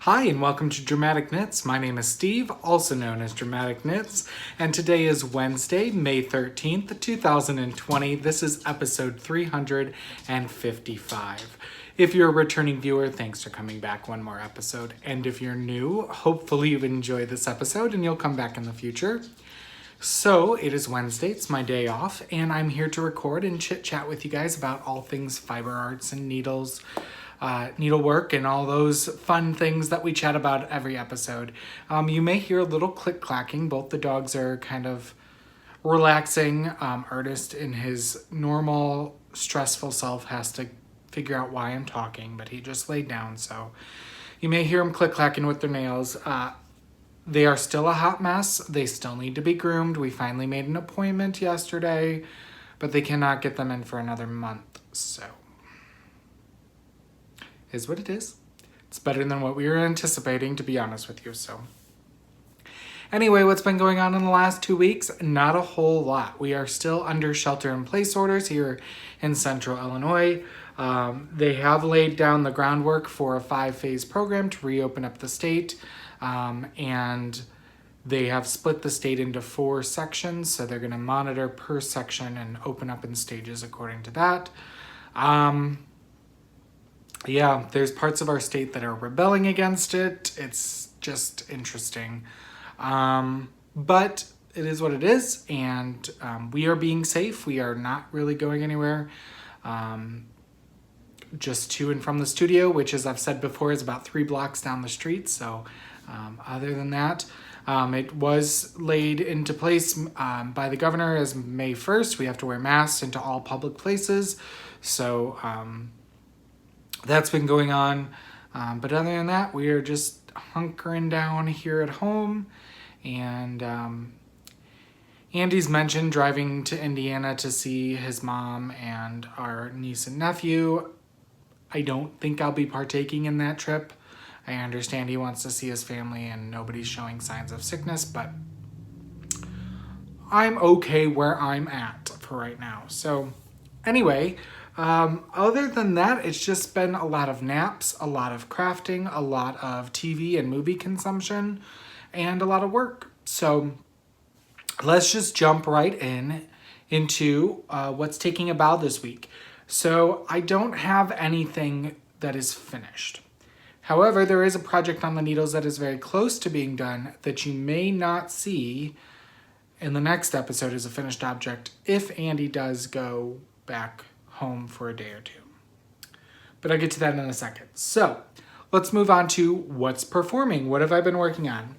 Hi and welcome to Dramatic Knits. My name is Steve, also known as Dramatic Knits, and today is Wednesday, May 13th, 2020. This is episode 355. If you're a returning viewer, thanks for coming back one more episode. And if you're new, hopefully you enjoy this episode and you'll come back in the future. So it is Wednesday, it's my day off, and I'm here to record and chit chat with you guys about all things fiber arts and needles, needlework, and all those fun things that we chat about every episode. You may hear a little click clacking. Both the dogs are kind of relaxing. Ernest, in his normal stressful self, has to figure out why I'm talking, but he just laid down, so you may hear him click clacking with their nails. They are still a hot mess. They still need to be groomed. We finally made an appointment yesterday, but they cannot get them in for another month, so is what it is. It's better than what we were anticipating, to be honest with you. So anyway, what's been going on in the last 2 weeks? Not a whole lot. We are still under shelter-in-place orders here in central Illinois. They have laid down the groundwork for a 5-phase program to reopen up the state, and they have split the state into 4 sections, so they're going to monitor per section and open up in stages according to that. Yeah, there's parts of our state that are rebelling against it. It's just interesting. But it is what it is, and we are being safe. We are not really going anywhere. Just to and from the studio, which, as I've said before, is about 3 blocks down the street. So other than that, it was laid into place by the governor as May 1st. We have to wear masks into all public places. So that's been going on. But other than that, we are just hunkering down here at home. And Andy's mentioned driving to Indiana to see his mom and our niece and nephew. I don't think I'll be partaking in that trip. I understand he wants to see his family and nobody's showing signs of sickness, but I'm okay where I'm at for right now. So anyway, other than that, it's just been a lot of naps, a lot of crafting, a lot of TV and movie consumption, and a lot of work. So let's just jump right into what's taking a bow this week. So I don't have anything that is finished. However, there is a project on the needles that is very close to being done that you may not see in the next episode as a finished object if Andy does go back home for a day or two. But I'll get to that in a second. So let's move on to what's performing. What have I been working on?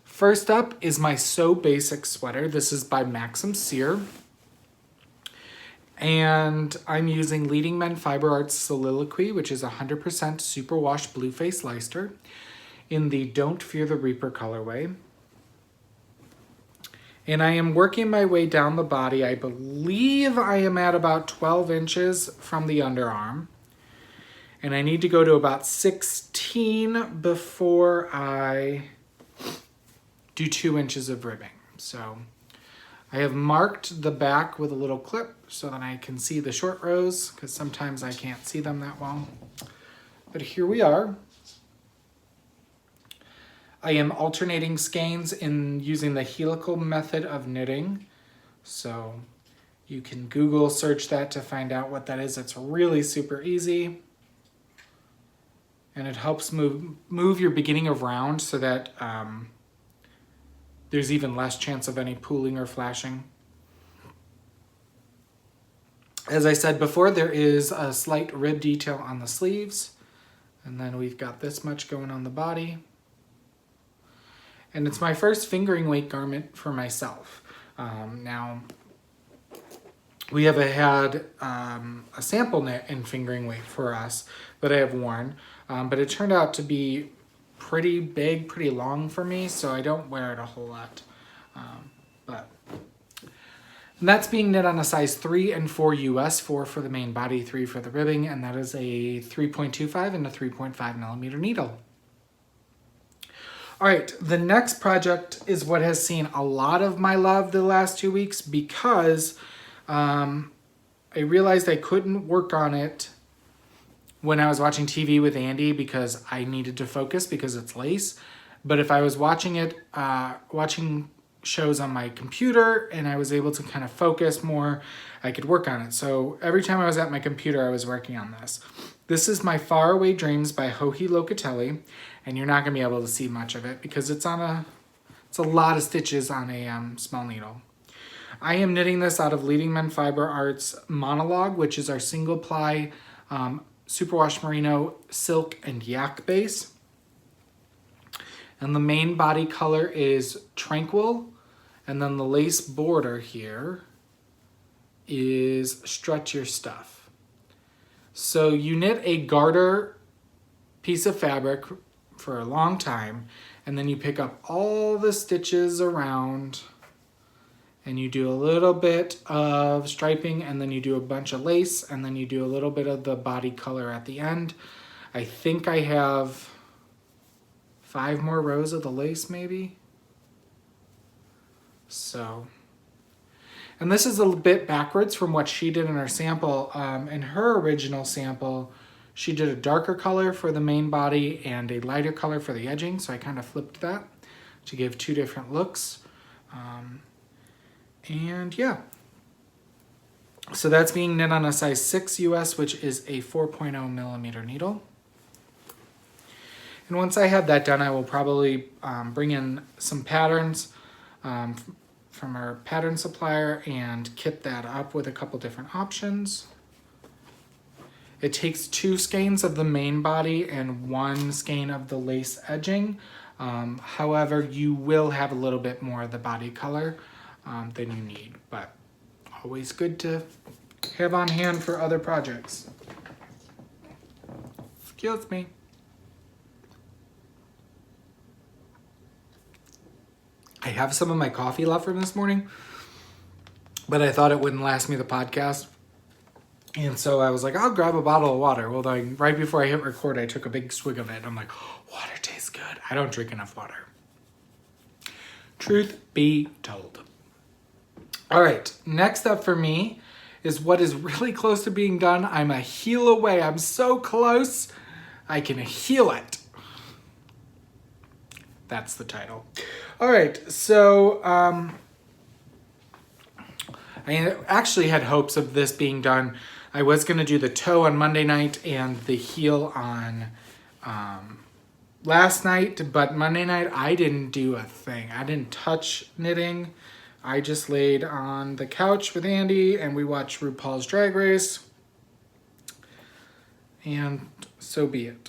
First up is my So Basic sweater. This is by Maxim Sear. And I'm using Leading Men Fiber Arts Soliloquy, which is 100% superwash blue face Leicester in the Don't Fear the Reaper colorway. And I am working my way down the body. I believe I am at about 12 inches from the underarm. And I need to go to about 16 before I do 2 inches of ribbing. So I have marked the back with a little clip so that I can see the short rows, because sometimes I can't see them that well. But here we are. I am alternating skeins in using the helical method of knitting. So you can Google search that to find out what that is. It's really super easy. And it helps move your beginning of round so that there's even less chance of any pooling or flashing. As I said before, there is a slight rib detail on the sleeves. And then we've got this much going on the body. And it's my first fingering weight garment for myself. Now, we have had a sample knit in fingering weight for us that I have worn. But it turned out to be pretty big, pretty long for me, so I don't wear it a whole lot. And that's being knit on a size 3 and 4 US, 4 for the main body, 3 for the ribbing, and that is a 3.25 and a 3.5 millimeter needle. All right, the next project is what has seen a lot of my love the last 2 weeks because I realized I couldn't work on it when I was watching TV with Andy because I needed to focus because it's lace. But if I was watching it, watching shows on my computer and I was able to kind of focus more, I could work on it. So every time I was at my computer, I was working on this. This is my Faraway Dreams by Joji Locatelli, and you're not going to be able to see much of it because it's a lot of stitches on a small needle. I am knitting this out of Leading Men Fiber Arts Monologue, which is our single ply superwash merino silk and yak base. And the main body color is Tranquil, and then the lace border here is Stretch Your Stuff. So you knit a garter piece of fabric for a long time, and then you pick up all the stitches around, and you do a little bit of striping, and then you do a bunch of lace, and then you do a little bit of the body color at the end. I think I have 5 more rows of the lace maybe. So, and this is a bit backwards from what she did in her sample. In her original sample, she did a darker color for the main body and a lighter color for the edging. So I kind of flipped that to give 2 different looks. And yeah. So that's being knit on a size 6 US, which is a 4.0 millimeter needle. And once I have that done, I will probably bring in some patterns from our pattern supplier and kit that up with a couple different options. It takes 2 skeins of the main body and 1 skein of the lace edging. However, you will have a little bit more of the body color than you need, but always good to have on hand for other projects. Excuse me. I have some of my coffee left from this morning, but I thought it wouldn't last me the podcast. And so I was like, I'll grab a bottle of water. Well, then right before I hit record, I took a big swig of it. And I'm like, water tastes good. I don't drink enough water. Truth be told. All right, next up for me is what is really close to being done. I'm a heel away. I'm so close. I can heel it. That's the title. All right, so I actually had hopes of this being done. I was going to do the toe on Monday night and the heel on last night, but Monday night I didn't do a thing. I didn't touch knitting. I just laid on the couch with Andy and we watched RuPaul's Drag Race. And so be it.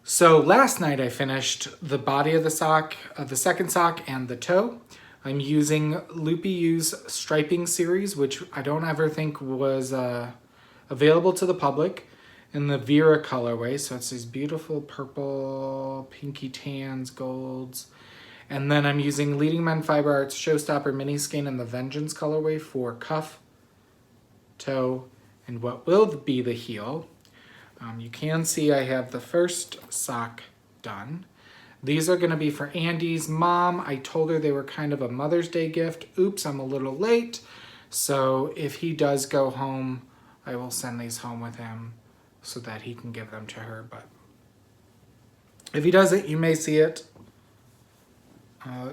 So last night I finished the body of the sock, the second sock, and the toe. I'm using Loopy U's striping series, which I don't ever think was available to the public, in the Vera colorway. So it's these beautiful purple, pinky tans, golds. And then I'm using Leading Men Fiber Arts Showstopper Mini Skein in the Vengeance colorway for cuff, toe, and what will be the heel. You can see I have the first sock done. These are going to be for Andy's mom. I told her they were kind of a Mother's Day gift. Oops, I'm a little late. So if he does go home, I will send these home with him so that he can give them to her. But if he doesn't, you may see it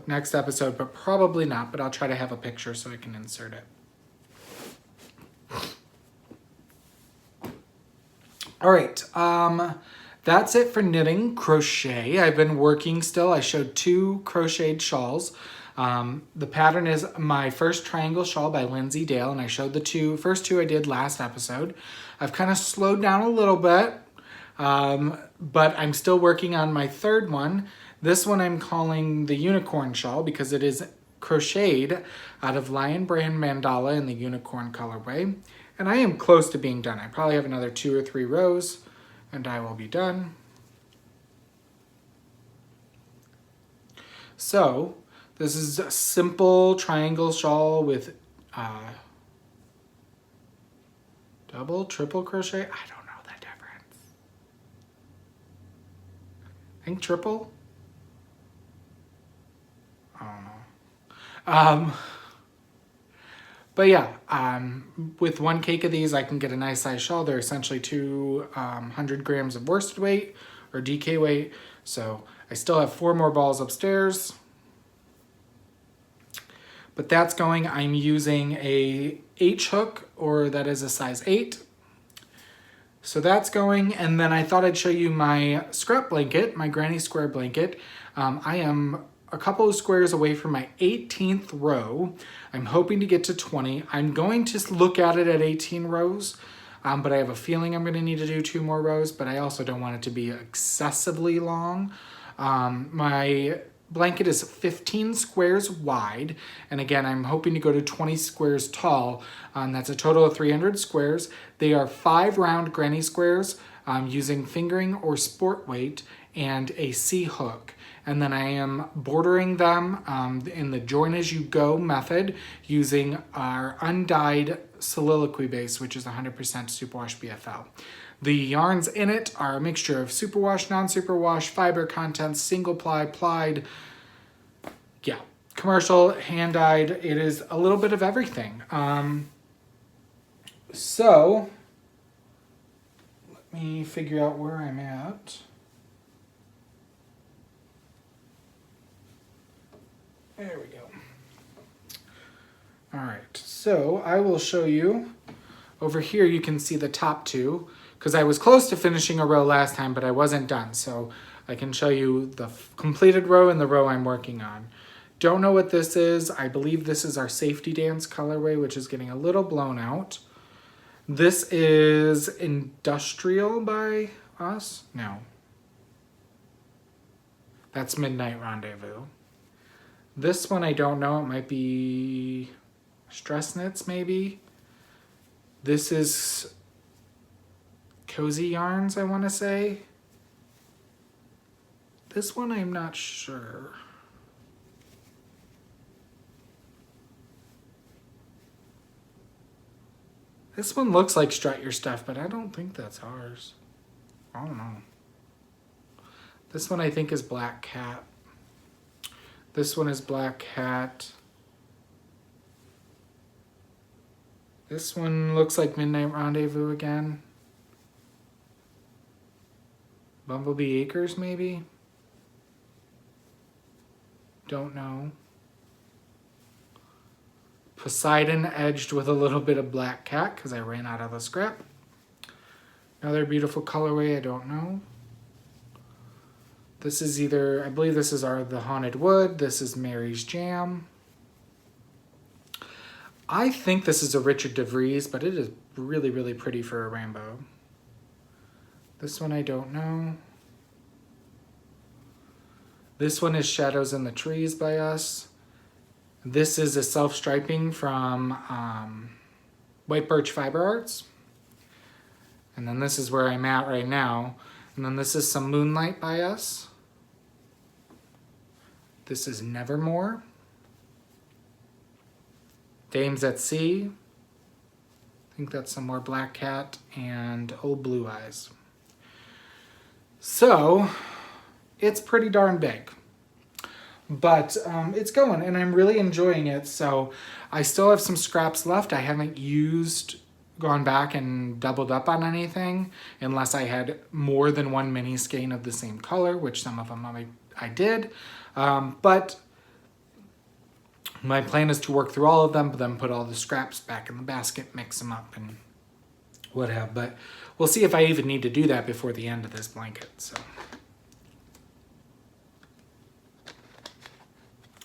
next episode, but probably not. But I'll try to have a picture so I can insert it. All right, that's it for knitting. Crochet, I've been working still. I showed 2 crocheted shawls. The pattern is my first triangle shawl by Lindsay Dale, and I showed the first two I did last episode. I've kind of slowed down a little bit, but I'm still working on my third one. This one I'm calling the unicorn shawl because it is crocheted out of Lion Brand Mandala in the unicorn colorway. And I am close to being done. I probably have another 2 or 3 rows and I will be done. So this is a simple triangle shawl with double, triple crochet. I don't know the difference. I think triple. I don't know. But yeah, with one cake of these, I can get a nice size shawl. They're essentially 200 grams of worsted weight or DK weight. So I still have 4 more balls upstairs. But that's going. I'm using a H hook, or that is a size 8. So that's going. And then I thought I'd show you my scrap blanket, my granny square blanket. I am a couple of squares away from my 18th row. I'm hoping to get to 20. I'm going to look at it at 18 rows, but I have a feeling I'm going to need to do 2 more rows, but I also don't want it to be excessively long. My blanket is 15 squares wide, and again, I'm hoping to go to 20 squares tall. That's a total of 300 squares. They are 5 round granny squares using fingering or sport weight and a C hook. And then I am bordering them in the join as you go method using our undyed soliloquy base, which is 100% superwash BFL. The yarns in it are a mixture of superwash, non-superwash, fiber content, single ply, plied, yeah, commercial, hand dyed. It is a little bit of everything. So let me figure out where I'm at. There we go. All right, so I will show you. Over here you can see the top 2, because I was close to finishing a row last time, but I wasn't done. So I can show you the completed row and the row I'm working on. Don't know what this is. I believe this is our safety dance colorway, which is getting a little blown out. This is Industrial by us? No. That's Midnight Rendezvous. This one I don't know. It might be Stress Knits, maybe. This is Cozy Yarns, I want to say. This one I'm not sure. This one looks like Strut Your Stuff, but I don't think that's ours. I don't know. This one I think is Black Cat. This one is Black Cat. This one looks like Midnight Rendezvous again. Bumblebee Acres, maybe? Don't know. Poseidon edged with a little bit of Black Cat because I ran out of the scrap. Another beautiful colorway, I don't know. This is either, I believe this is the Haunted Wood. This is Mary's Jam. I think this is a Richard DeVries, but it is really, really pretty for a rainbow. This one I don't know. This one is Shadows in the Trees by us. This is a self-striping from White Birch Fiber Arts. And then this is where I'm at right now. And then this is some Moonlight by us. This is Nevermore. Dames at Sea. I think that's some more Black Cat and Old Blue Eyes. So, it's pretty darn big. But it's going, and I'm really enjoying it. So, I still have some scraps left. I haven't gone back and doubled up on anything, unless I had more than one mini skein of the same color, which some of them I did. But my plan is to work through all of them, but then put all the scraps back in the basket, mix them up, and what have. But we'll see if I even need to do that before the end of this blanket. So,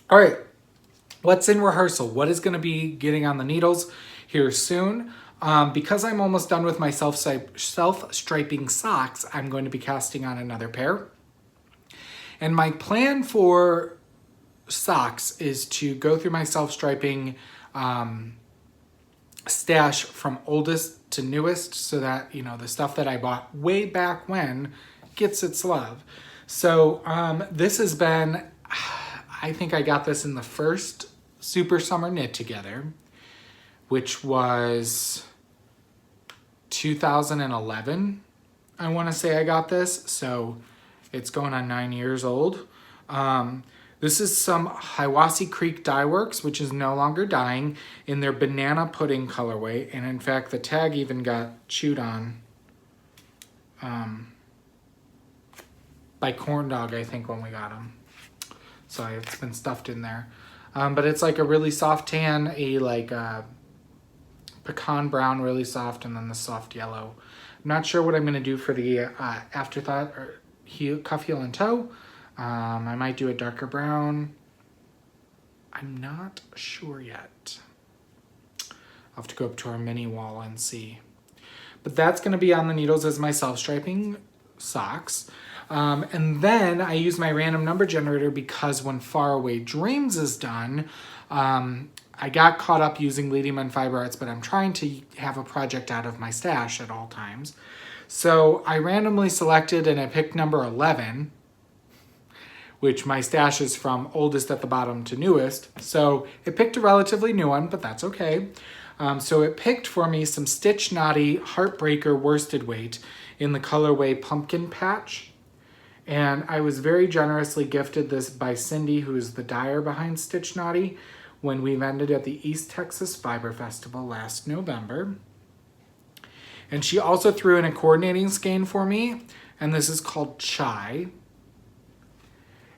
all right, what's in rehearsal? What is going to be getting on the needles here soon? Because I'm almost done with my self-striping socks, I'm going to be casting on another pair. And my plan for socks is to go through my self-striping stash from oldest to newest, so that, you know, the stuff that I bought way back when gets its love. So this has been, I think I got this in the first Super Summer Knit Together, which was 2011, I want to say I got this. So it's going on 9 years old. This is some Hiwassee Creek Dye Works, which is no longer dyeing, in their banana pudding colorway. And in fact, the tag even got chewed on by Corn Dog, I think, when we got them. So it's been stuffed in there. But it's like a really soft tan, a like pecan brown, really soft, and then the soft yellow. I'm not sure what I'm going to do for the afterthought or cuff, heel, and toe. I might do a darker brown. I'm not sure yet. I'll have to go up to our mini wall and see. But that's going to be on the needles as my self-striping socks. And then I use my random number generator because when Faraway Dreams is done, I got caught up using Leading on Fiber Arts, but I'm trying to have a project out of my stash at all times. So I randomly selected and I picked number 11, which my stash is from oldest at the bottom to newest. So it picked a relatively new one, but that's okay. So it picked for me some Stitch Naughty Heartbreaker worsted weight in the colorway Pumpkin Patch. And I was very generously gifted this by Cindy, who's the dyer behind Stitch Naughty, when we vended at the East Texas Fiber Festival last November. And she also threw in a coordinating skein for me, and this is called Chai.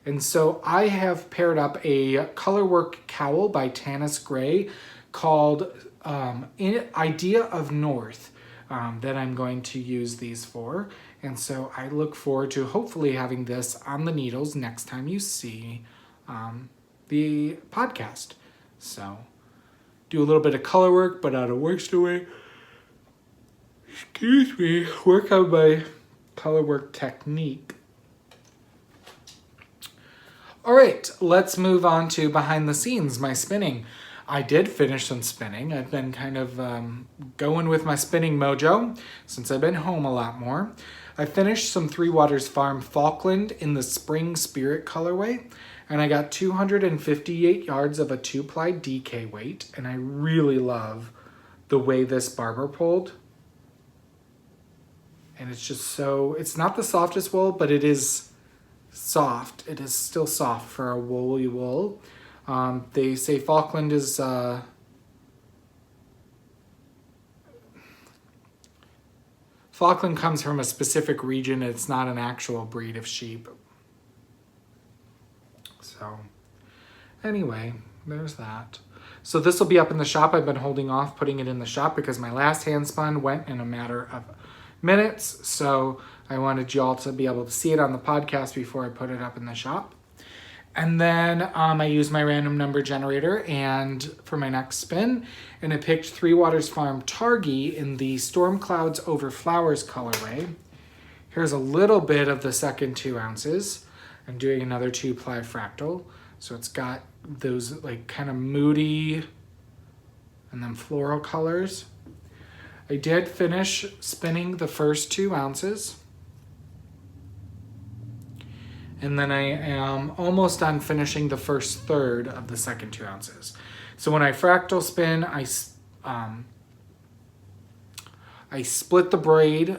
And so I have paired up a colorwork cowl by Tanis Gray called Idea of North that I'm going to use these for. And so I look forward to hopefully having this on the needles next time you see the podcast. So do a little bit of color work, but out of works away. Excuse me, work on my color work technique. All right, let's move on to behind the scenes, my spinning. I did finish some spinning. I've been kind of going with my spinning mojo since I've been home a lot more. I finished some Three Waters Farm Falkland in the Spring Spirit colorway, and I got 258 yards of a 2-ply DK weight, and I really love the way this barber pulled. And it's just so, it's not the softest wool, but it is soft. It is still soft for a woolly wool. They say Falkland is Falkland comes from a specific region. It's not an actual breed of sheep. So anyway, there's that. So this will be up in the shop. I've been holding off putting it in the shop because my last hand spun went in a matter of minutes. So I wanted you all to be able to see it on the podcast before I put it up in the shop. And then I used my random number generator and for my next spin, and I picked Three Waters Farm Targhee in the Storm Clouds Over Flowers colorway. Here's a little bit of the second 2 ounces. I'm doing another 2-ply fractal. So it's got those like kind of moody and then floral colors. I did finish spinning the first 2 ounces. And then I am almost done finishing the first third of the second 2 ounces. So when I fractal spin, I split the braid,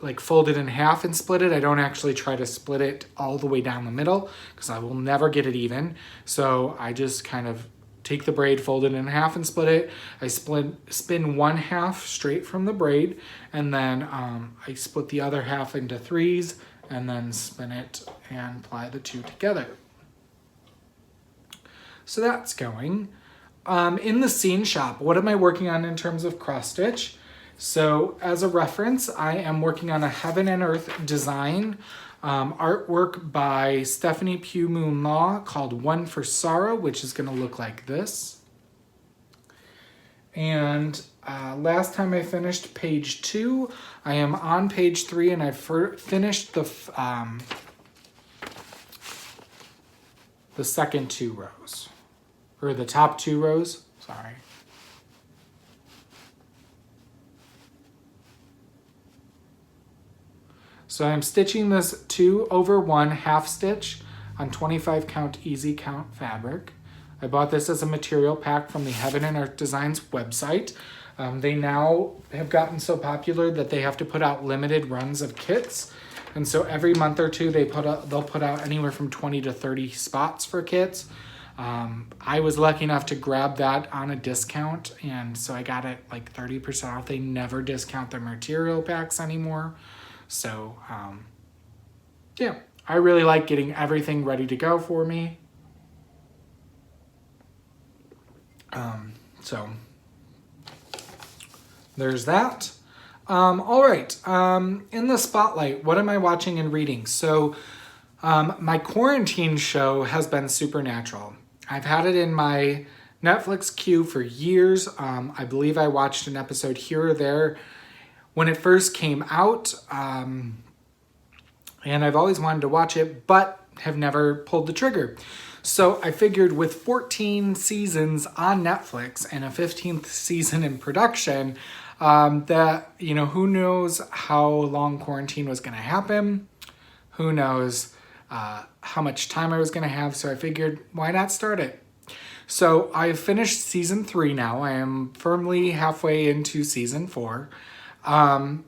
like fold it in half and split it. I don't actually try to split it all the way down the middle because I will never get it even. So I just kind of take the braid, fold it in half and split it. I spin 1/2 straight from the braid, and then I split the other half into 3s, and then spin it and ply the 2 together. So that's going. In the scene shop, what am I working on in terms of cross stitch? So as a reference, I am working on a Heaven and Earth design artwork by Stephanie Pugh Moon Law called One for Sorrow, which is going to look like this. And last time I finished page 2, I am on page 3, and I finished the second 2 rows, or the top 2 rows, sorry. So I'm stitching this 2/1 half stitch on 25 count easy count fabric. I bought this as a material pack from the Heaven and Earth Designs website. They now have gotten so popular that they have to put out limited runs of kits. And so every month or two, they'll put out anywhere from 20 to 30 spots for kits. I was lucky enough to grab that on a discount, and so I got it like 30% off. They never discount their material packs anymore. So, yeah, I really like getting everything ready to go for me. So there's that. All right. In the spotlight, what am I watching and reading? So my quarantine show has been Supernatural. I've had it in my Netflix queue for years. I believe I watched an episode here or there when it first came out. And I've always wanted to watch it, but have never pulled the trigger. So I figured with 14 seasons on Netflix and a 15th season in production, that, who knows how long quarantine was going to happen? Who knows how much time I was going to have? So I figured, why not start it? So I've finished season 3 now. I am firmly halfway into season 4. And,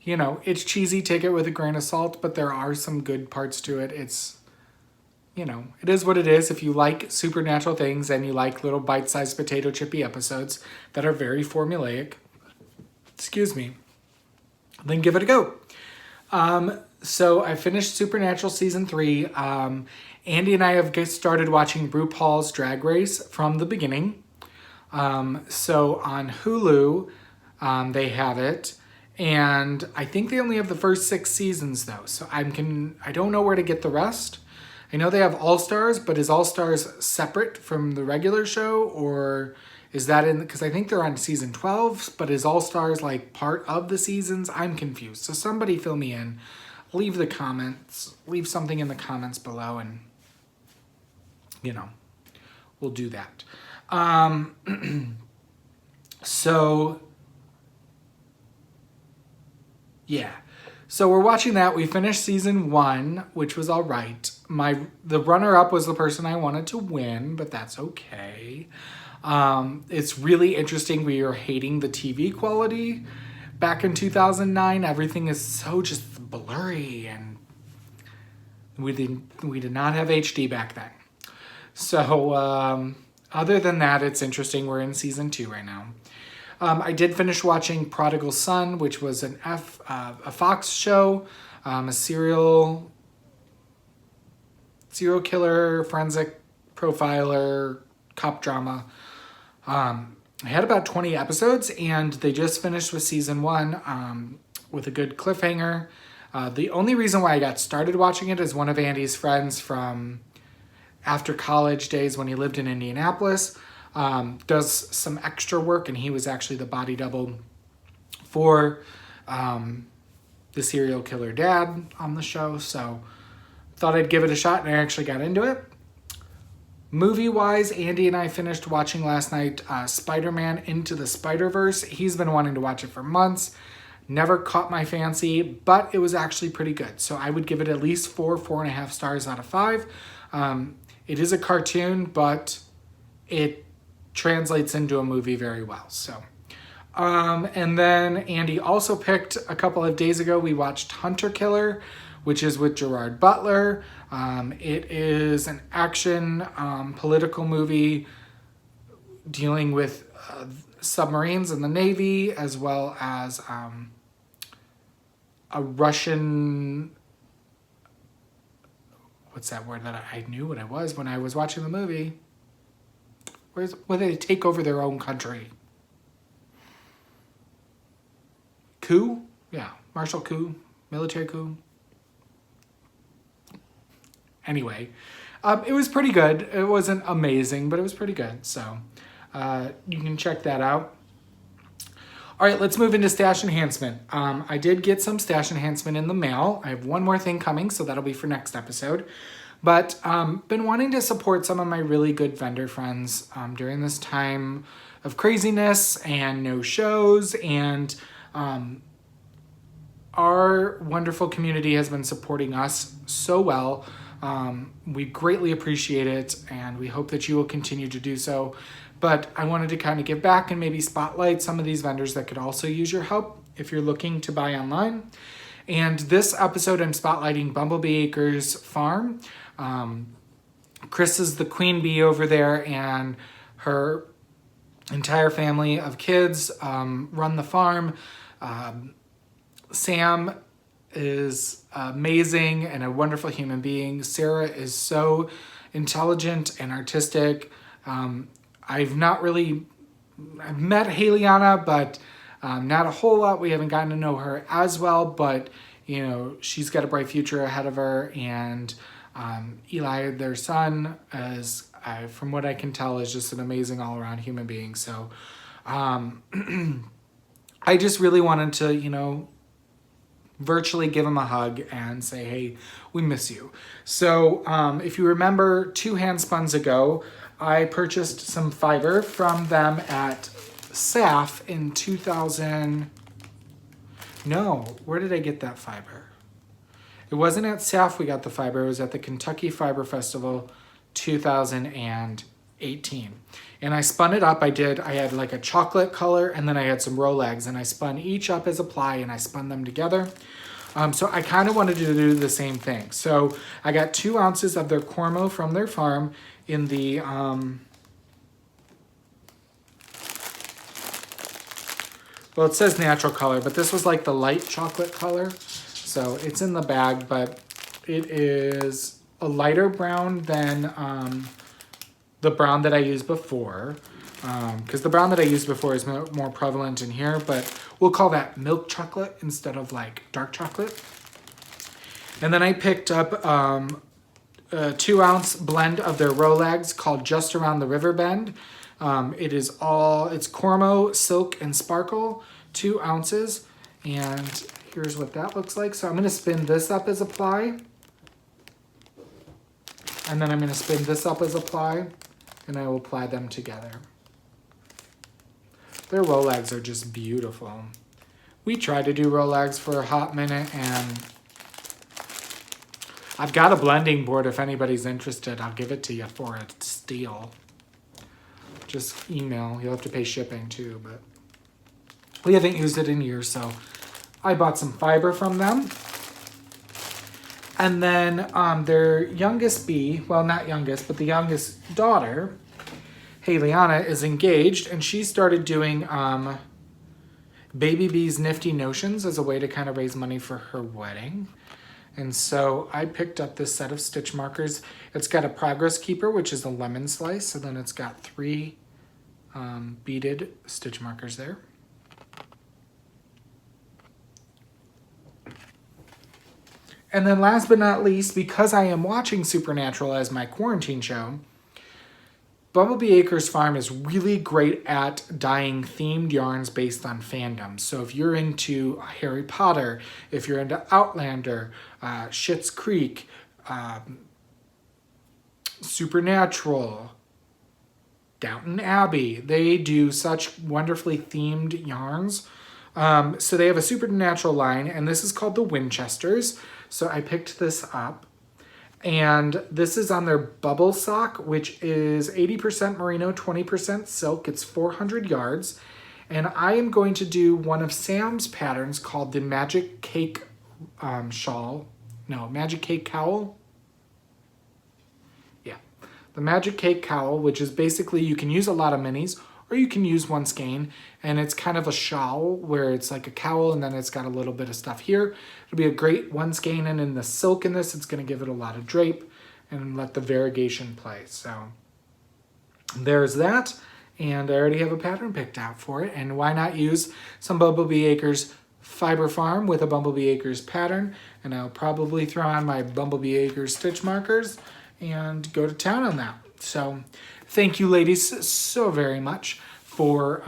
it's cheesy. Take it with a grain of salt, but there are some good parts to it. It is what it is. If you like supernatural things and you like little bite-sized potato chippy episodes that are very formulaic, then give it a go. So I finished Supernatural season 3. Andy and I have started watching RuPaul's Drag Race from the beginning. So on Hulu, they have it. And I think they only have the first 6 seasons though. So I don't know where to get the rest. I know they have All Stars, but is All Stars separate from the regular show, or is that because I think they're on season 12, but is All Stars like part of the seasons? I'm confused. So somebody fill me in. Leave something in the comments below, and we'll do that. So yeah. So we're watching that. We finished season 1, which was all right. The runner-up was the person I wanted to win, but that's okay. It's really interesting. We are hating the TV quality. Back in 2009, everything is so just blurry, and we did not have HD back then. So other than that, it's interesting. We're in season 2 right now. I did finish watching Prodigal Son, which was a Fox show, a serial killer, forensic profiler, cop drama. I had about 20 episodes, and they just finished with season 1 with a good cliffhanger. The only reason why I got started watching it is one of Andy's friends from after college days when he lived in Indianapolis. Does some extra work, and he was actually the body double for the serial killer dad on the show. So thought I'd give it a shot, and I actually got into it. Movie-wise, Andy and I finished watching last night Spider-Man Into the Spider-Verse. He's been wanting to watch it for months. Never caught my fancy, but it was actually pretty good. So I would give it at least 4.5 stars out of 5. It is a cartoon, but it translates into a movie very well. So, and then Andy also picked a couple of days ago, we watched Hunter Killer, which is with Gerard Butler. It is an action political movie dealing with submarines in the Navy, as well as a Russian, what's that word that I knew what it was when I was watching the movie? Where they take over their own country. Coup? Yeah, martial coup, military coup. Anyway, it was pretty good. It wasn't amazing, but it was pretty good. So you can check that out. All right, let's move into stash enhancement. I did get some stash enhancement in the mail. I have one more thing coming, so that'll be for next episode. But been wanting to support some of my really good vendor friends during this time of craziness and no shows. And our wonderful community has been supporting us so well. We greatly appreciate it, and we hope that you will continue to do so. But I wanted to kind of give back and maybe spotlight some of these vendors that could also use your help if you're looking to buy online. And this episode, I'm spotlighting Bumblebee Acres Farm. Chris is the queen bee over there, and her entire family of kids run the farm. Sam is amazing and a wonderful human being. Sarah is so intelligent and artistic. I've met Haliana, but not a whole lot. We haven't gotten to know her as well, but you know, she's got a bright future ahead of her. And Eli, their son, from what I can tell, is just an amazing all-around human being. So I just really wanted to, you know, virtually give him a hug and say, hey, we miss you. So if you remember 2 hand spuns ago, I purchased some fiber from them at SAF in 2000. No, where did I get that fiber? It wasn't at SAF we got the fiber. It was at the Kentucky Fiber Festival 2018. And I spun it up. I had like a chocolate color, and then I had some Rolex, and I spun each up as a ply, and I spun them together. So I kind of wanted to do the same thing. So I got 2 ounces of their Cormo from their farm in the well, it says natural color, but this was like the light chocolate color. So it's in the bag, but it is a lighter brown than the brown that I used before. Because the brown that I used before is more prevalent in here, but we'll call that milk chocolate instead of like dark chocolate. And then I picked up a 2-ounce blend of their Rolex called Just Around the River Bend. It's Cormo, Silk, and Sparkle, 2 ounces. And here's what that looks like. So I'm going to spin this up as a ply. And then I'm going to spin this up as a ply. And I will ply them together. Their Rolex are just beautiful. We tried to do Rolex for a hot minute, and I've got a blending board if anybody's interested. I'll give it to you for a steal. Just email. You'll have to pay shipping too, but we haven't used it in years, so I bought some fiber from them. And then their youngest bee, well, not youngest, but the youngest daughter, Haliana, is engaged, and she started doing Baby Bee's Nifty Notions as a way to kind of raise money for her wedding. And so I picked up this set of stitch markers. It's got a progress keeper, which is a lemon slice, and then it's got 3 beaded stitch markers there. And then last but not least, because I am watching Supernatural as my quarantine show, Bumblebee Acres Farm is really great at dyeing themed yarns based on fandom. So if you're into Harry Potter, if you're into Outlander, Schitt's Creek, Supernatural, Downton Abbey, they do such wonderfully themed yarns. So they have a Supernatural line, and this is called the Winchesters. So I picked this up. And this is on their Bubble Sock, which is 80% merino, 20% silk. It's 400 yards. And I am going to do one of Sam's patterns called the Magic Cake Magic Cake Cowl. Yeah, the Magic Cake Cowl, which is basically, you can use a lot of minis, or you can use one skein, and it's kind of a shawl where it's like a cowl and then it's got a little bit of stuff here. It'll be a great one skein, and in the silk in this, it's going to give it a lot of drape and let the variegation play. So there's that, and I already have a pattern picked out for it, and why not use some Bumblebee Acres Fiber Farm with a Bumblebee Acres pattern, and I'll probably throw on my Bumblebee Acres stitch markers and go to town on that. So thank you, ladies, so very much for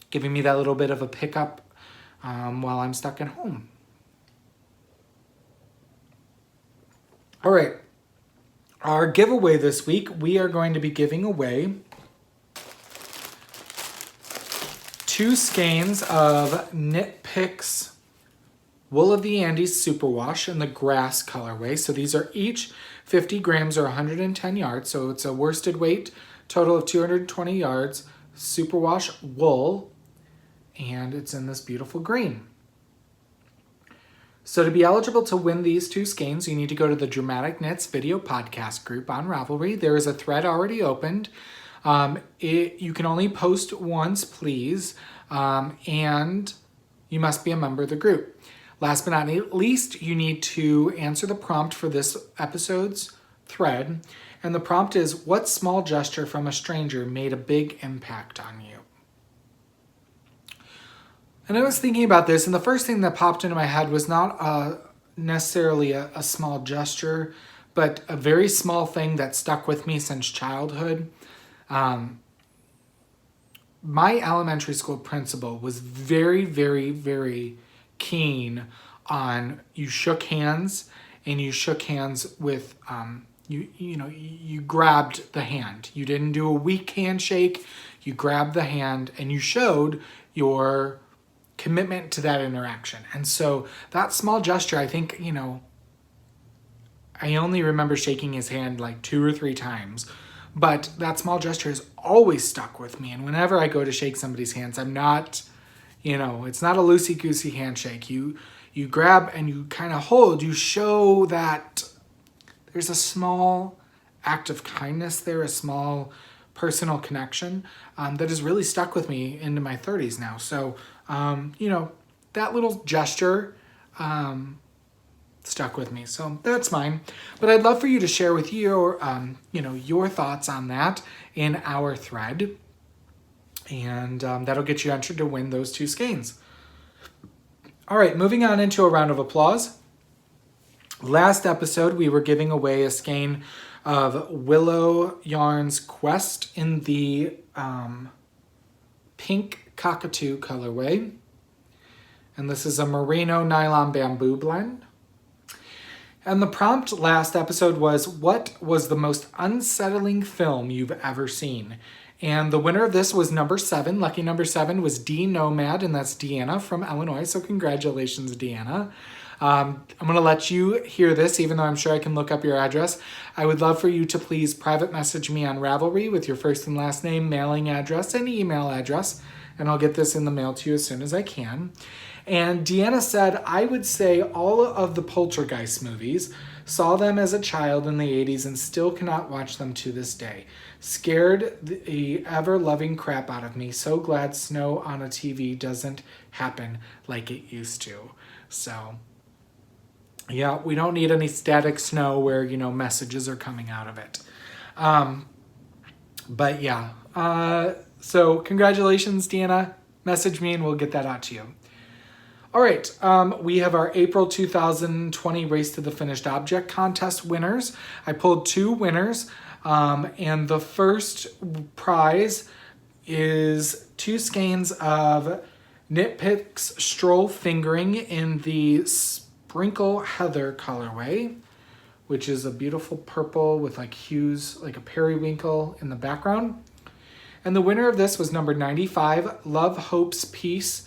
giving me that little bit of a pickup while I'm stuck at home. All right, our giveaway this week, we are going to be giving away 2 skeins of Knit Picks Wool of the Andes Superwash in the grass colorway. So these are each 50 grams or 110 yards. So it's a worsted weight, total of 220 yards, superwash wool, and it's in this beautiful green. So to be eligible to win these 2 skeins, you need to go to the Dramatic Knits video podcast group on Ravelry. There is a thread already opened. You can only post once, please, and you must be a member of the group. Last but not least, you need to answer the prompt for this episode's thread. And the prompt is, what small gesture from a stranger made a big impact on you? And I was thinking about this, and the first thing that popped into my head was not necessarily a small gesture, but a very small thing that stuck with me since childhood. My elementary school principal was very, very, very keen on you shook hands, and you shook hands with, you grabbed the hand. You didn't do a weak handshake. You grabbed the hand, and you showed your commitment to that interaction. And so that small gesture, I think, I only remember shaking his hand like 2 or 3 times, but that small gesture has always stuck with me. And whenever I go to shake somebody's hands, I'm not, it's not a loosey-goosey handshake. You grab and you kind of hold, you show that there's a small act of kindness there, a small personal connection that has really stuck with me into my 30s now. So, that little gesture stuck with me. So that's mine. But I'd love for you to share with your thoughts on that in our thread. And that'll get you entered to win those 2 skeins. All right, moving on into a round of applause. Last episode, we were giving away a skein of Willow Yarn's Quest in the pink cockatoo colorway. And this is a merino nylon bamboo blend. And the prompt last episode was, what was the most unsettling film you've ever seen? And the winner of this was number 7. Lucky number 7 was D Nomad, and that's Deanna from Illinois. So congratulations, Deanna. I'm going to let you hear this, even though I'm sure I can look up your address. I would love for you to please private message me on Ravelry with your first and last name, mailing address, and email address, and I'll get this in the mail to you as soon as I can. And Deanna said, I would say all of the Poltergeist movies, saw them as a child in the 80s and still cannot watch them to this day. Scared the ever-loving crap out of me. So glad snow on a TV doesn't happen like it used to. So yeah, we don't need any static snow where, messages are coming out of it. But yeah, so congratulations, Deanna. Message me and we'll get that out to you. All right, we have our April 2020 Race to the Finished Object contest winners. I pulled 2 winners, and the first prize is 2 skeins of Knit Picks Stroll Fingering in the Sprinkle Heather colorway, which is a beautiful purple with like hues, like a periwinkle in the background. And the winner of this was number 95, Love Hope's Peace,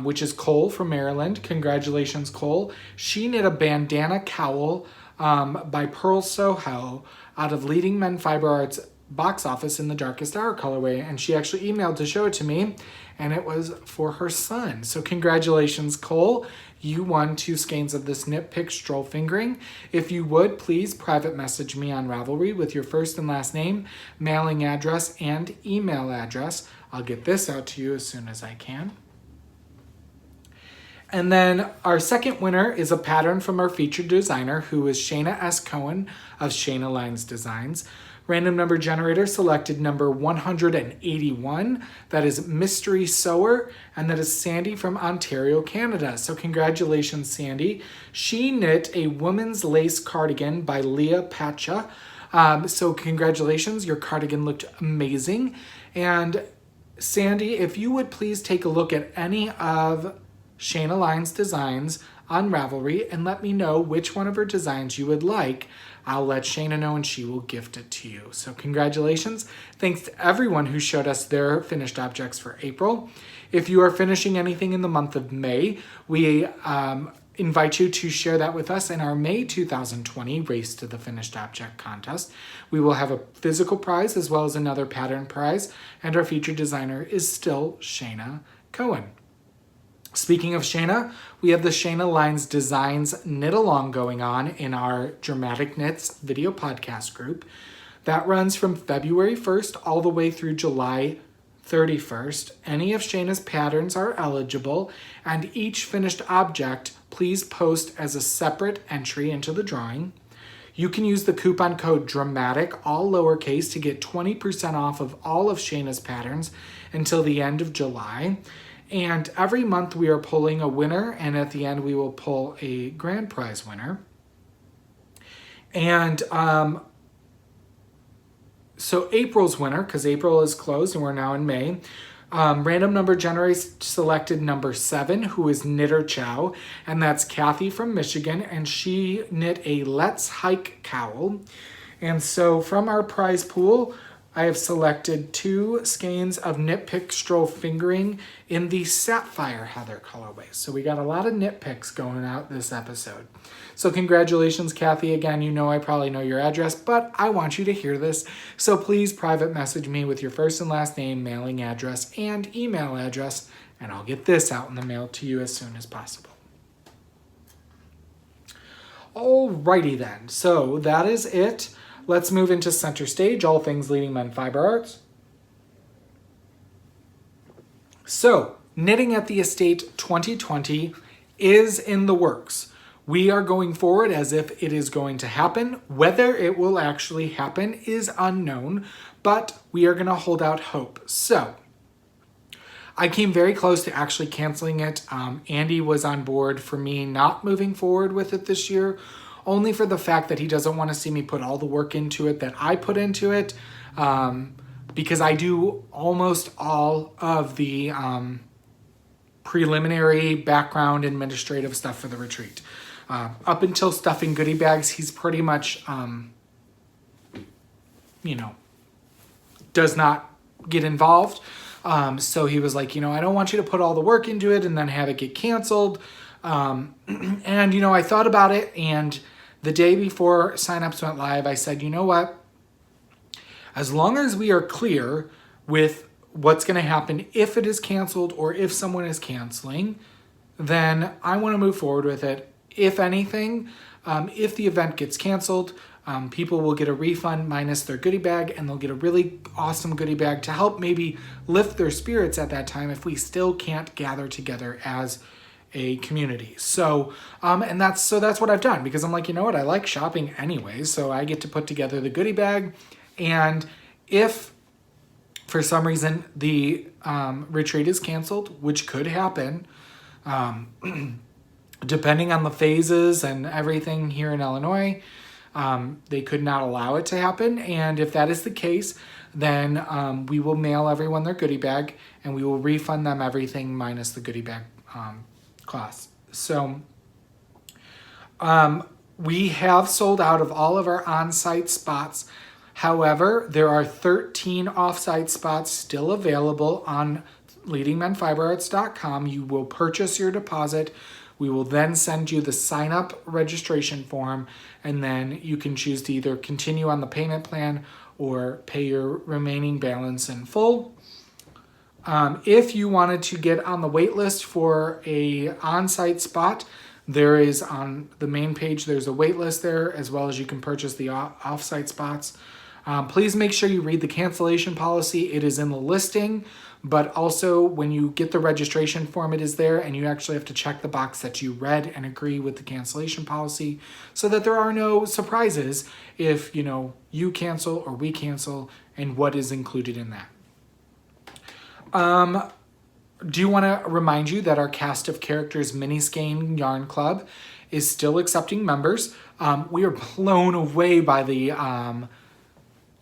which is Cole from Maryland. Congratulations, Cole. She knit a bandana cowl by Pearl Soho out of Leading Men Fiber Arts box office in the Darkest Hour colorway, and she actually emailed to show it to me, and it was for her son. So congratulations, Cole. You won 2 skeins of this Knit Pick Stroll Fingering. If you would, please private message me on Ravelry with your first and last name, mailing address, and email address. I'll get this out to you as soon as I can. And then our second winner is a pattern from our featured designer, who is Shayna S. Cohen of Shayna Lines Designs. Random number generator selected number 181. That is Mystery Sewer, and that is Sandy from Ontario, Canada. So congratulations, Sandy. She knit a woman's lace cardigan by Leah Pacha. So congratulations, your cardigan looked amazing. And Sandy, if you would please take a look at any of Shayna Lines Designs on Ravelry and let me know which one of her designs you would like. I'll let Shayna know and she will gift it to you. So congratulations. Thanks to everyone who showed us their finished objects for April. If you are finishing anything in the month of May, we invite you to share that with us in our May 2020 Race to the Finished Object contest. We will have a physical prize as well as another pattern prize, and our featured designer is still Shayna Cohen. Speaking of Shayna, we have the Shayna Lines Designs Knit Along going on in our Dramatic Knits video podcast group. That runs from February 1st all the way through July 31st. Any of Shayna's patterns are eligible, and each finished object, please post as a separate entry into the drawing. You can use the coupon code DRAMATIC, all lowercase, to get 20% off of all of Shayna's patterns until the end of July. And every month we are pulling a winner, and at the end we will pull a grand prize winner. And so April's winner, because April is closed and we're now in May, random number generates selected number 7, who is Knitter Chow, and that's Kathy from Michigan, and she knit a Let's Hike cowl. And so from our prize pool, I have selected 2 skeins of Knit Pick Stroll Fingering in the Sapphire Heather colorway. So we got a lot of knit picks going out this episode. So congratulations, Kathy. Again, you know I probably know your address, but I want you to hear this. So please private message me with your first and last name, mailing address, and email address, and I'll get this out in the mail to you as soon as possible. Alrighty then, so that is it. Let's move into center stage, all things Leading Men Fiber Arts. So, Knitting at the Estate 2020 is in the works. We are going forward as if it is going to happen. Whether it will actually happen is unknown, but we are going to hold out hope. So, I came very close to actually canceling it. Andy was on board for me not moving forward with it this year, only for the fact that he doesn't want to see me put all the work into it that I put into it, because I do almost all of the preliminary background administrative stuff for the retreat. Up until stuffing goodie bags, he's pretty much, does not get involved. So he was like, I don't want you to put all the work into it and then have it get canceled. And, I thought about it, and the day before signups went live, I said, you know what? As long as we are clear with what's going to happen if it is canceled or if someone is canceling, then I want to move forward with it. If anything, if the event gets canceled, people will get a refund minus their goodie bag, and they'll get a really awesome goodie bag to help maybe lift their spirits at that time if we still can't gather together as a community. So, and that's what I've done, because I'm like, you know what? I like shopping anyway, so I get to put together the goodie bag. And if for some reason the retreat is canceled, which could happen, depending on the phases and everything here in Illinois, they could not allow it to happen. And if that is the case, then we will mail everyone their goodie bag, and we will refund them everything minus the goodie bag cost. So we have sold out of all of our on-site spots. However, there are 13 off-site spots still available on leadingmenfiberarts.com. You will purchase your deposit. We will then send you the sign-up registration form, and then you can choose to either continue on the payment plan or pay your remaining balance in full. If you wanted to get on the wait list for a on-site spot, there is on the main page, there's a wait list there, as well as you can purchase the off-site spots. Please make sure you read the cancellation policy. It is in the listing, but also when you get the registration form, it is there, and you actually have to check the box that you read and agree with the cancellation policy so that there are no surprises if, you cancel or we cancel and what is included in that. Do want to remind you that our Cast of Characters mini skein yarn club is still accepting members. We are blown away by the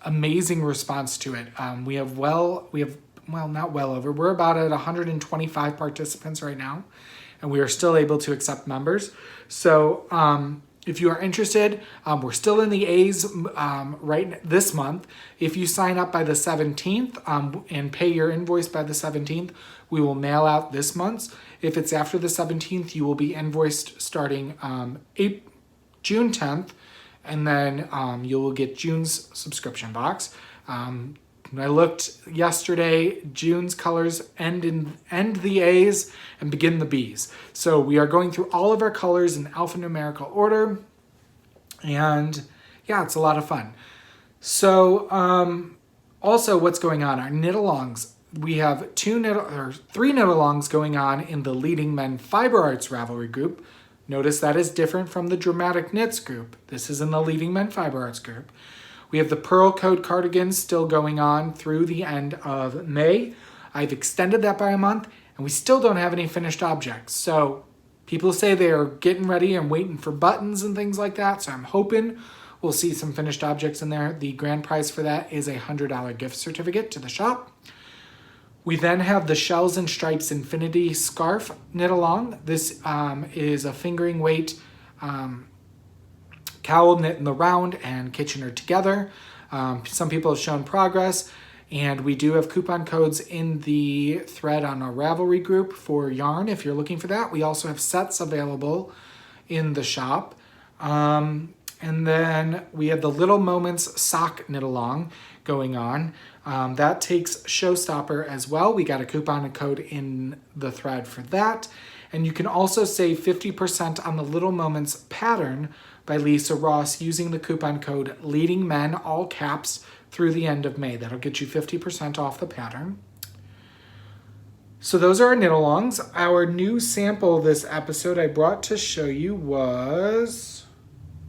amazing response to it. We're about at 125 participants right now, and we are still able to accept members. So if you are interested, we're still in the A's right this month. If you sign up by the 17th and pay your invoice by the 17th, we will mail out this month's. If it's after the 17th, you will be invoiced starting June 10th, and then you will get June's subscription box. I looked yesterday, June's colors end the A's and begin the B's. So we are going through all of our colors in alphanumerical order. And yeah, it's a lot of fun. So also what's going on, our knit-alongs. We have three knit-alongs going on in the Leading Men Fiber Arts Ravelry group. Notice that is different from the Dramatic Knits group. This is in the Leading Men Fiber Arts group. We have the Pearl Code cardigans still going on through the end of May. I've extended that by a month, and we still don't have any finished objects. So people say they are getting ready and waiting for buttons and things like that. So I'm hoping we'll see some finished objects in there. The grand prize for that is a $100 gift certificate to the shop. We then have the Shells and Stripes Infinity Scarf knit along. This is a fingering weight cowl knit in the round and Kitchener together. Some people have shown progress, and we do have coupon codes in the thread on our Ravelry group for yarn if you're looking for that. We also have sets available in the shop. And then we have the Little Moments sock knit along going on. That takes Showstopper as well. We got a coupon code in the thread for that. And you can also save 50% on the Little Moments pattern by Lisa Ross using the coupon code Leading Men, all caps, through the end of May. That'll get you 50% off the pattern. So those are our knit-alongs. Our new sample this episode I brought to show you was...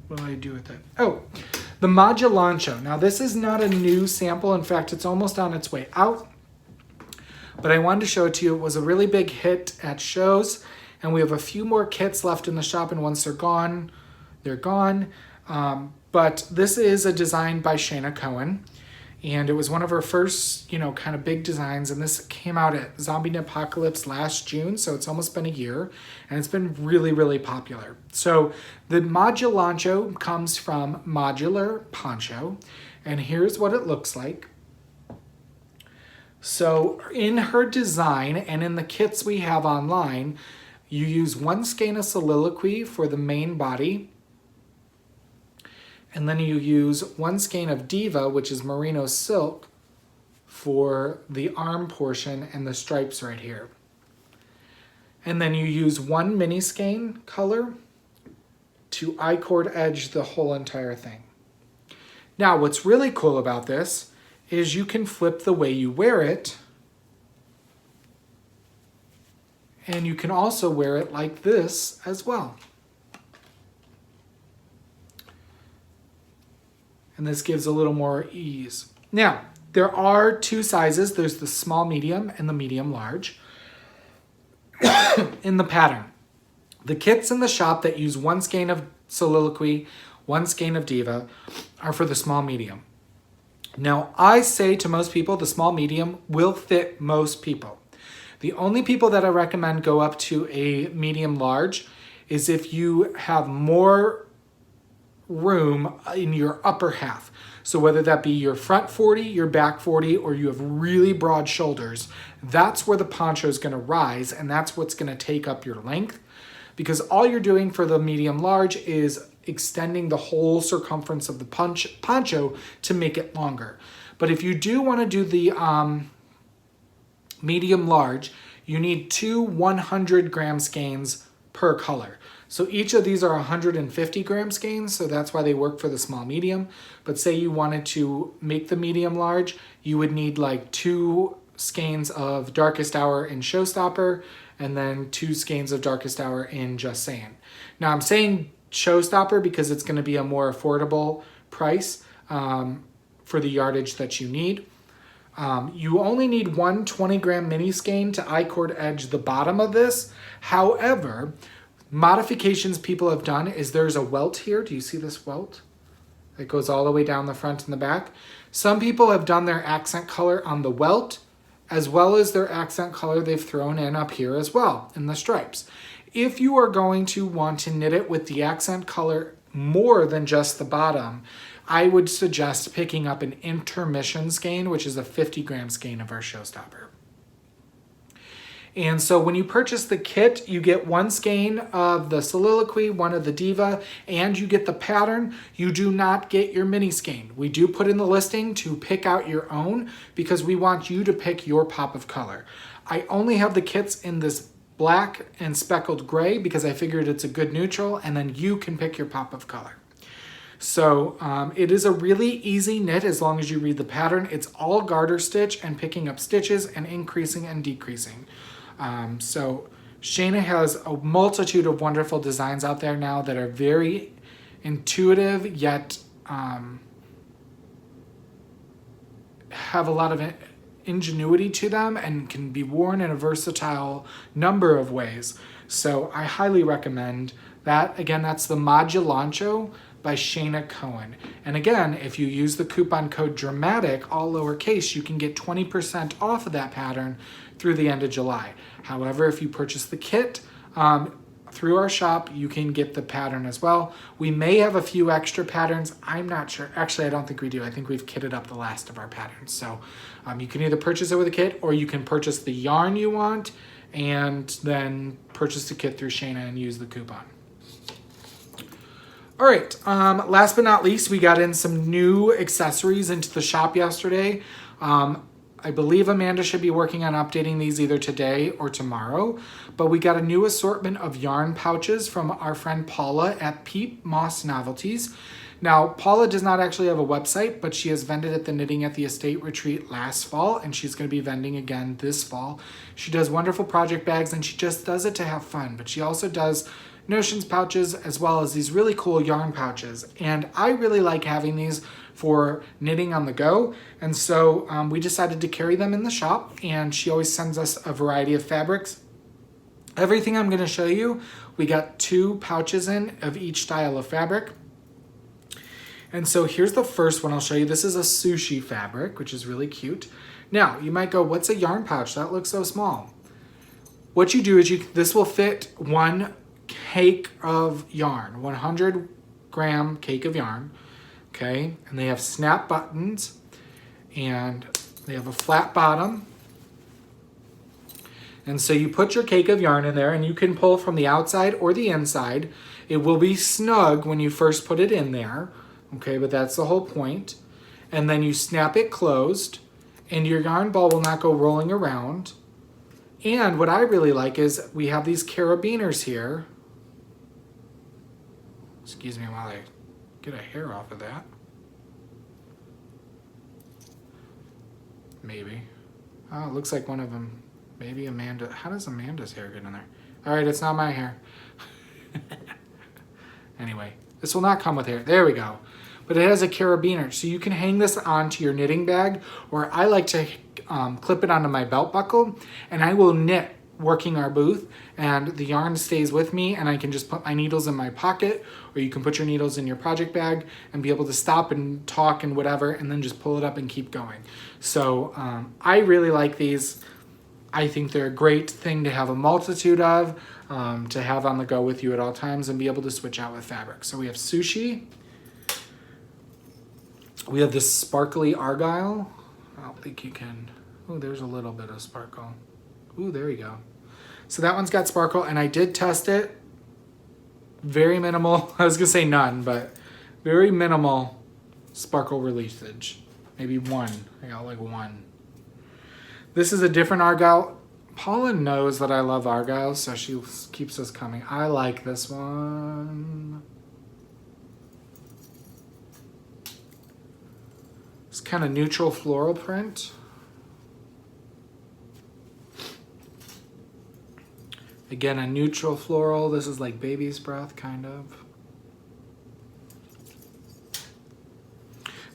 What did I do with it? Oh, the Modulancho. Now this is not a new sample. In fact, it's almost on its way out. But I wanted to show it to you. It was a really big hit at shows. And we have a few more kits left in the shop. And once they're gone, they're gone. But this is a design by Shayna Cohen. And it was one of her first, kind of big designs. And this came out at Zombie Apocalypse last June. So it's almost been a year. And it's been really, really popular. So the Modulancho comes from Modular Poncho. And here's what it looks like. So in her design and in the kits we have online, you use one skein of Soliloquy for the main body. And then you use one skein of Diva, which is merino silk, for the arm portion and the stripes right here. And then you use one mini skein color to I-cord edge the whole entire thing. Now, what's really cool about this is you can flip the way you wear it. And you can also wear it like this as well. And this gives a little more ease. Now, there are two sizes. There's the small medium and the medium large in the pattern. The kits in the shop that use one skein of Soliloquy, one skein of Diva are for the small medium. Now, I say to most people, the small medium will fit most people. The only people that I recommend go up to a medium large is if you have more room in your upper half. So whether that be your front 40, your back 40, or you have really broad shoulders, that's where the poncho is going to rise, and that's what's going to take up your length, because all you're doing for the medium large is extending the whole circumference of the poncho to make it longer. But if you do want to do the medium large, you need two 100 gram skeins per color. So each of these are 150 gram skeins, so that's why they work for the small medium. But say you wanted to make the medium large, you would need like 2 skeins of Darkest Hour in Showstopper, and then 2 skeins of Darkest Hour in Just Saying. Now I'm saying Showstopper because it's going to be a more affordable price for the yardage that you need. You only need one 20 gram mini skein to I-cord edge the bottom of this. However, modifications people have done is there's a welt here. Do you see this welt? It goes all the way down the front and the back. Some people have done their accent color on the welt, as well as their accent color they've thrown in up here as well in the stripes. If you are going to want to knit it with the accent color more than just the bottom, I would suggest picking up an intermission skein, which is a 50 gram skein of our Showstopper. And so when you purchase the kit, you get one skein of the Soliloquy, one of the Diva, and you get the pattern. You do not get your mini skein. We do put in the listing to pick out your own because we want you to pick your pop of color. I only have the kits in this black and speckled gray because I figured it's a good neutral, and then you can pick your pop of color. So it is a really easy knit as long as you read the pattern. It's all garter stitch and picking up stitches and increasing and decreasing. So Shayna has a multitude of wonderful designs out there now that are very intuitive, yet have a lot of ingenuity to them and can be worn in a versatile number of ways. So I highly recommend that. Again, that's the Moduli by Shayna Cohen. And again, if you use the coupon code DRAMATIC, all lowercase, you can get 20% off of that pattern through the end of July. However, if you purchase the kit through our shop, you can get the pattern as well. We may have a few extra patterns. I'm not sure. Actually, I don't think we do. I think we've kitted up the last of our patterns. So you can either purchase it with a kit, or you can purchase the yarn you want and then purchase the kit through Shayna and use the coupon. All right, last but not least, we got in some new accessories into the shop yesterday. I believe Amanda should be working on updating these either today or tomorrow, but we got a new assortment of yarn pouches from our friend Paula at Peep Moss Novelties. Now, Paula does not actually have a website, but she has vended at the Knitting at the Estate retreat last fall, and she's going to be vending again this fall. She does wonderful project bags, and she just does it to have fun, but she also does notions pouches as well as these really cool yarn pouches. And I really like having these for knitting on the go. And so we decided to carry them in the shop, and she always sends us a variety of fabrics. Everything I'm going to show you, we got 2 pouches in of each style of fabric. And so here's the first one I'll show you. This is a sushi fabric, which is really cute. Now, you might go, what's a yarn pouch? That looks so small. What you do is this will fit 1 cake of yarn, 100-gram cake of yarn, okay? And they have snap buttons, and they have a flat bottom. And so you put your cake of yarn in there, and you can pull from the outside or the inside. It will be snug when you first put it in there, okay? But that's the whole point. And then you snap it closed, and your yarn ball will not go rolling around. And what I really like is we have these carabiners here. Excuse me while I get a hair off of that. Maybe. Oh, it looks like one of them. Maybe Amanda. How does Amanda's hair get in there? All right, it's not my hair. Anyway, this will not come with hair. There we go. But it has a carabiner, so you can hang this onto your knitting bag, or I like to clip it onto my belt buckle, and I will knit working our booth, and the yarn stays with me, and I can just put my needles in my pocket, or you can put your needles in your project bag and be able to stop and talk and whatever, and then just pull it up and keep going. So I really like these. I think they're a great thing to have a multitude of, to have on the go with you at all times and be able to switch out with fabric. So we have sushi. We have this sparkly argyle. I don't think you can. Oh, there's a little bit of sparkle. Ooh, there you go. So that one's got sparkle, and I did test it. Very minimal. I was going to say none, but very minimal sparkle releasage. Maybe 1. I got like 1. This is a different argyle. Paula knows that I love argyle, so she keeps us coming. I like this one. It's kind of neutral floral print. Again, a neutral floral. This is like baby's breath, kind of.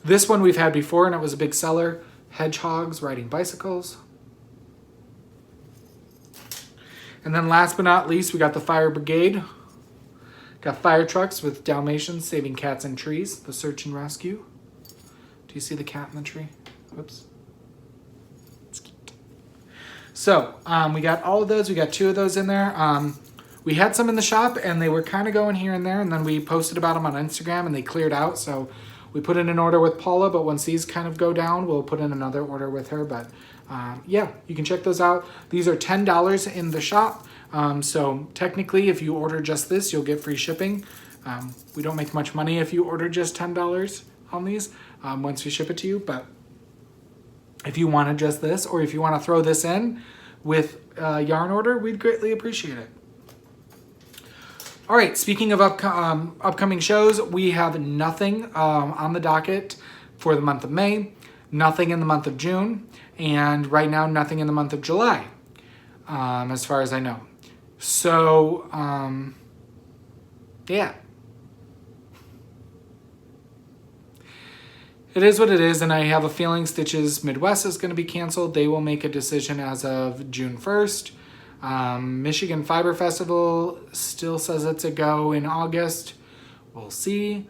This one we've had before, and it was a big seller. Hedgehogs riding bicycles. And then last but not least, we got the Fire Brigade. Got fire trucks with Dalmatians saving cats and trees. The search and rescue. Do you see the cat in the tree? Whoops. It's cute. So we got all of those. We got 2 of those in there. We had some in the shop, and they were kind of going here and there, and then we posted about them on Instagram, and they cleared out. So we put in an order with Paula, but once these kind of go down, we'll put in another order with her. But yeah, you can check those out. These are $10 in the shop. So technically, if you order just this, you'll get free shipping. We don't make much money if you order just $10 on these once we ship it to you. But if you wanted just this, or if you want to throw this in with a yarn order, we'd greatly appreciate it. All right, speaking of upcoming shows, we have nothing on the docket for the month of May, nothing in the month of June, and right now nothing in the month of July, as far as I know. So, yeah. It is what it is, and I have a feeling Stitches Midwest is going to be canceled. They will make a decision as of June 1st. Michigan Fiber Festival still says it's a go in August. We'll see.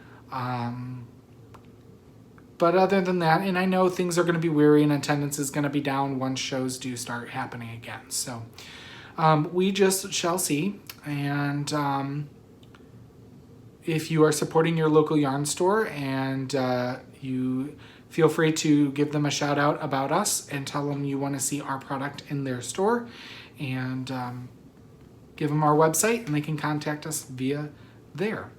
But other than that, and I know things are going to be weary and attendance is going to be down once shows do start happening again. So we just shall see. And if you are supporting your local yarn store and you feel free to give them a shout out about us and tell them you want to see our product in their store, and give them our website and they can contact us via there.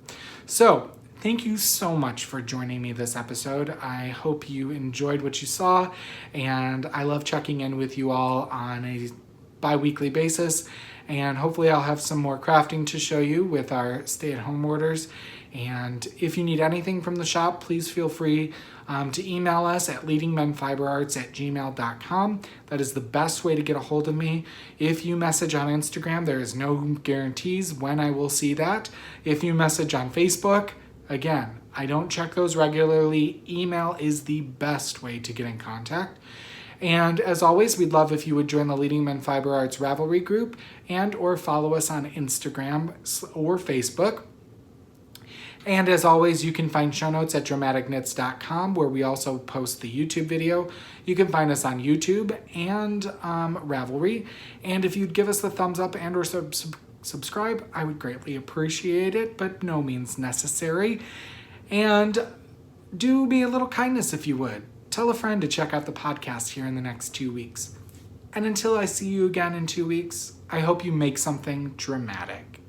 So thank you so much for joining me this episode. I hope you enjoyed what you saw, and I love checking in with you all on a bi-weekly basis, and hopefully I'll have some more crafting to show you with our stay-at-home orders. And if you need anything from the shop, please feel free to email us at leadingmenfiberarts@gmail.com. That is the best way to get a hold of me. If you message on Instagram, there is no guarantees when I will see that. If you message on Facebook, again, I don't check those regularly. Email is the best way to get in contact. And as always, we'd love if you would join the Leading Men Fiber Arts Ravelry group and or follow us on Instagram or Facebook. And as always, you can find show notes at dramaticknits.com, where we also post the YouTube video. You can find us on YouTube and Ravelry. And if you'd give us the thumbs up and or subscribe, I would greatly appreciate it, but no means necessary. And do me a little kindness if you would. Tell a friend to check out the podcast here in the next 2 weeks. And until I see you again in 2 weeks, I hope you make something dramatic.